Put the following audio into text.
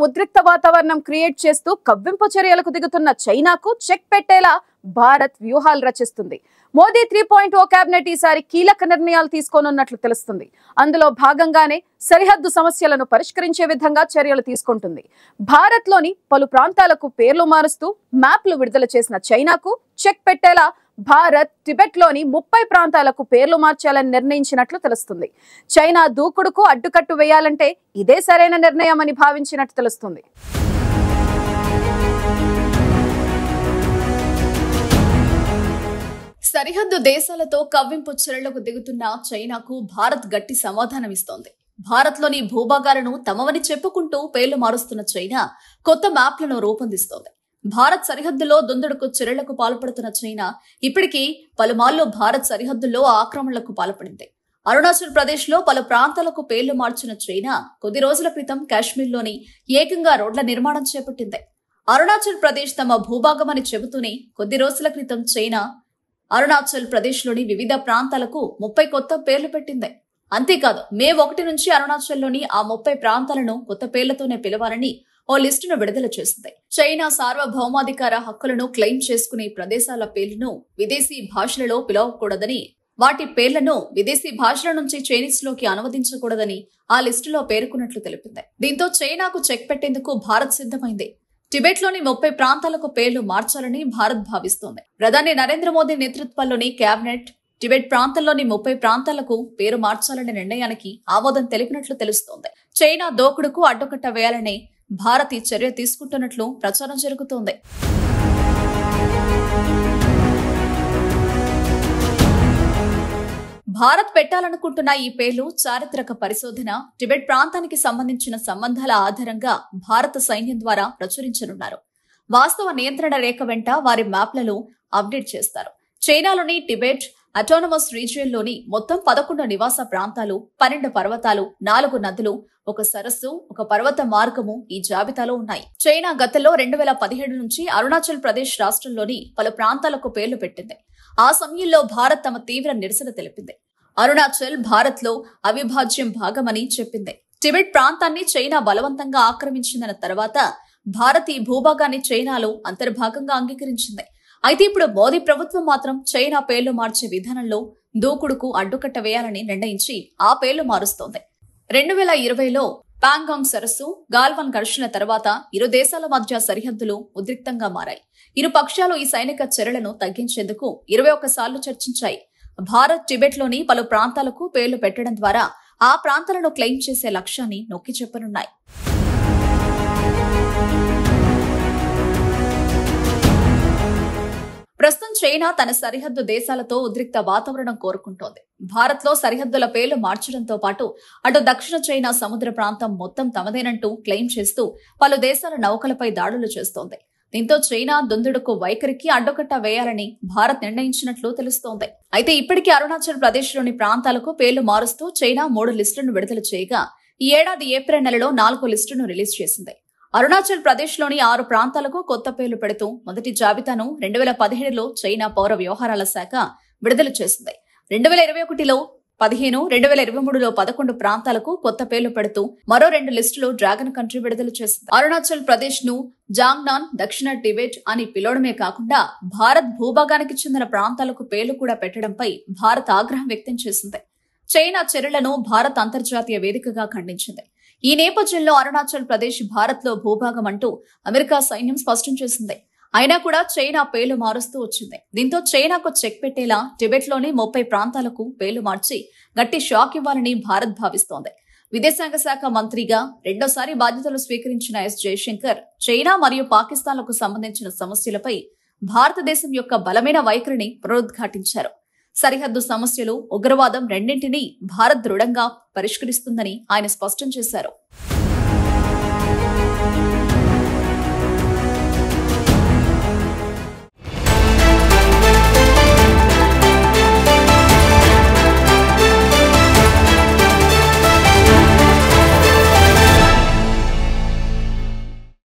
ఉద్రిక్త వాతావరణం క్రియేట్ చేస్తూ కవ్వింపు చర్యలకు దిగుతున్న చైనాకు చెక్ పెట్టేలా భారత్ వ్యూహాలు రచిస్తుంది. మోదీ 3.0 కేబినెట్ ఈసారి కీలక నిర్ణయాలు తీసుకోనున్నట్లు తెలుస్తుంది. అందులో భాగంగానే సరిహద్దు సమస్యలను పరిష్కరించే విధంగా చర్యలు తీసుకుంటుంది. భారత్లోని పలు ప్రాంతాలకు పేర్లు మారుస్తూ మ్యాప్లు విడుదల చేసిన చైనాకు చెక్ పెట్టేలా భారత్ టిబెట్లోని 30 ప్రాంతాలకు పేర్లు మార్చాలని నిర్ణయించినట్లు తెలుస్తుంది. చైనా దూకుడుకు అడ్డుకట్టు వేయాలంటే ఇదే సరైన నిర్ణయమని భావించినట్టు తెలుస్తుంది. సరిహద్దు దేశాలతో కవ్వింపు చర్యలకు దిగుతున్న చైనాకు భారత్ గట్టి సమాధానమిస్తోంది. భారత్లోని భూభాగాలను తమవని చెప్పుకుంటూ పేర్లు మారుస్తున్న చైనా కొత్త మ్యాప్లను రూపొందిస్తోంది. భారత్ సరిహద్దులో దుందుడుకు చర్యలకు పాల్పడుతున్న చైనా ఇప్పటికీ పలుమార్లు భారత్ సరిహద్దుల్లో ఆక్రమణలకు పాల్పడింది. అరుణాచల్ ప్రదేశ్ లో పలు ప్రాంతాలకు పేర్లు మార్చిన చైనా కొద్ది రోజుల క్రితం కాశ్మీర్లోని ఏకంగా రోడ్ల నిర్మాణం చేపట్టింది. అరుణాచల్ ప్రదేశ్ తమ భూభాగమని చెబుతూనే కొద్ది రోజుల క్రితం చైనా అరుణాచల్ ప్రదేశ్ లోని వివిధ ప్రాంతాలకు 30 కొత్త పేర్లు పెట్టింది. అంతేకాదు మే 1 నుంచి అరుణాచల్లోని ఆ 30 ప్రాంతాలను కొత్త పేర్లతోనే పిలవాలని ఓ లిస్టును విడుదల చేసింది. చైనా సార్వభౌమాధికార హక్కులను క్లెయిమ్ చేసుకునే ప్రదేశాల పేర్లను విదేశీ భాషలలో పిలవకూడదని, వాటి పేర్లను విదేశీ భాషల నుంచి చైనీస్ లోకి అనువదించకూడదని ఆ లిస్టులో పేర్కొన్నట్లు తెలిపింది. దీంతో చైనాకు చెక్ పెట్టేందుకు భారత్ సిద్ధమైంది. టిబెట్లోని 30 ప్రాంతాలకు పేర్లు మార్చాలని భారత్ భావిస్తోంది. ప్రధాని నరేంద్ర మోదీ నేతృత్వంలోని కేబినెట్ టిబెట్ ప్రాంతంలోని 30 ప్రాంతాలకు పేరు మార్చాలనే నిర్ణయానికి ఆమోదం తెలిపినట్లు తెలుస్తోంది. చైనా దోకుడుకు అడ్డుకట్ట వేయాలనే భారత్ ఈ చర్య తీసుకుంటున్నట్లు ప్రచారం జరుగుతోంది. భారత్ పెట్టాలనుకుంటున్న ఈ పేర్లు చారిత్రక పరిశోధన, టిబెట్ ప్రాంతానికి సంబంధించిన సంబంధాల ఆధారంగా భారత సైన్యం ద్వారా ప్రచురించనున్నారు. వాస్తవ నియంత్రణ రేఖ వెంట వారి మ్యాప్లను అప్డేట్ చేస్తారు. చైనాలోని టిబెట్ అటానమస్ రీజియన్లోని మొత్తం 11 నివాస ప్రాంతాలు, 12 పర్వతాలు, 4 నదులు, 1 సరస్సు, 1 పర్వత మార్గము ఈ జాబితాలో ఉన్నాయి. చైనా గతంలో 2017 నుంచి అరుణాచల్ ప్రదేశ్ రాష్ట్రంలోని పలు ప్రాంతాలకు పేర్లు పెట్టింది. ఆ సమయంలో భారత్ తమ తీవ్ర నిరసన తెలిపింది. అరుణాచల్ భారత్ లో అవిభాజ్యం భాగమని చెప్పింది. టిబెట్ ప్రాంతాన్ని చైనా బలవంతంగా ఆక్రమించిందన్న తర్వాత భారత్ ఈ భూభాగాన్ని చైనాలో అంతర్భాగంగా అంగీకరించింది. అయితే ఇప్పుడు మోదీ ప్రభుత్వం మాత్రం చైనా పేర్లు మార్చే విధానంలో దూకుడుకు అడ్డుకట్ట వేయాలని నిర్ణయించి ఆ పేర్లు మారుస్తోంది. 2020లో పాంగాంగ్ సరస్సు, గాల్వన్ ఘర్షణ తర్వాత ఇరు దేశాల మధ్య సరిహద్దులు ఉద్రిక్తంగా మారాయి. ఇరు పక్షాలు ఈ సైనిక చర్యలను తగ్గించేందుకు 21 సార్లు చర్చించాయి. భారత్ టిబెట్లోని పలు ప్రాంతాలకు పేర్లు పెట్టడం ద్వారా ఆ ప్రాంతాలను క్లెయిమ్ చేసే లక్ష్యాన్ని నొక్కి చెప్పనున్నాయి. ప్రస్తుతం చైనా తన సరిహద్దు దేశాలతో ఉద్రిక్త వాతావరణం కోరుకుంటోంది. భారత్ లో సరిహద్దుల పేర్లు మార్చడంతో పాటు అటు దక్షిణ చైనా సముద్ర ప్రాంతం మొత్తం తమదేనంటూ క్లెయిమ్ చేస్తూ పలు దేశాల నౌకలపై దాడులు చేస్తోంది. దీంతో చైనా దుందుడుకు వైఖరికి అడ్డుకట్ట వేయాలని భారత్ నిర్ణయించినట్లు తెలుస్తోంది. అయితే ఇప్పటికీ అరుణాచల్ ప్రదేశ్ లోని ప్రాంతాలకు పేర్లు మారుస్తూ చైనా 3 లిస్టులను విడుదల చేయగా ఈ ఏడాది ఏప్రిల్ నెలలో 4 లిస్టును రిలీజ్ చేసింది. అరుణాచల్ ప్రదేశ్ లోని 6 ప్రాంతాలకు కొత్త పేర్లు పెడుతూ మొదటి జాబితాను 2017లో చైనా పౌర వ్యవహారాల శాఖ విడుదల చేసింది. 2021లో 15, 2023లో 11 ప్రాంతాలకు కొత్త పేర్లు పెడుతూ మరో 2 లిస్టులు డ్రాగన్ కంట్రీ విడుదల చేసింది. అరుణాచల్ ప్రదేశ్ ను జాంగ్నాన్, దక్షిణ టిబెట్ అని పిలవడమే కాకుండా భారత్ భూభాగానికి చెందిన ప్రాంతాలకు పేర్లు కూడా పెట్టడంపై భారత్ ఆగ్రహం వ్యక్తం చేసింది. చైనా చర్యలను భారత్ అంతర్జాతీయ వేదికగా ఖండించింది. ఈ నేపథ్యంలో అరుణాచల్ ప్రదేశ్ భారత్ లో భూభాగం అంటూ అమెరికా సైన్యం స్పష్టం చేసింది. అయినా కూడా చైనా పేర్లు మారుస్తూ వచ్చింది. దీంతో చైనాకు చెక్ పెట్టేలా టిబెట్ లోని 30 ప్రాంతాలకు పేర్లు మార్చి గట్టి షాక్ ఇవ్వాలని భారత్ భావిస్తోంది. విదేశాంగ శాఖ మంత్రిగా రెండోసారి బాధ్యతలు స్వీకరించిన ఎస్ జయశంకర్ చైనా మరియు పాకిస్తాన్లకు సంబంధించిన సమస్యలపై భారతదేశం యొక్క బలమైన వైఖరిని పునరుద్ఘాటించారు. సరిహద్దు సమస్యలు, ఉగ్రవాదం రెండింటినీ భారత్ దృఢంగా పరిష్కరిస్తుందని ఆయన స్పష్టం చేశారు.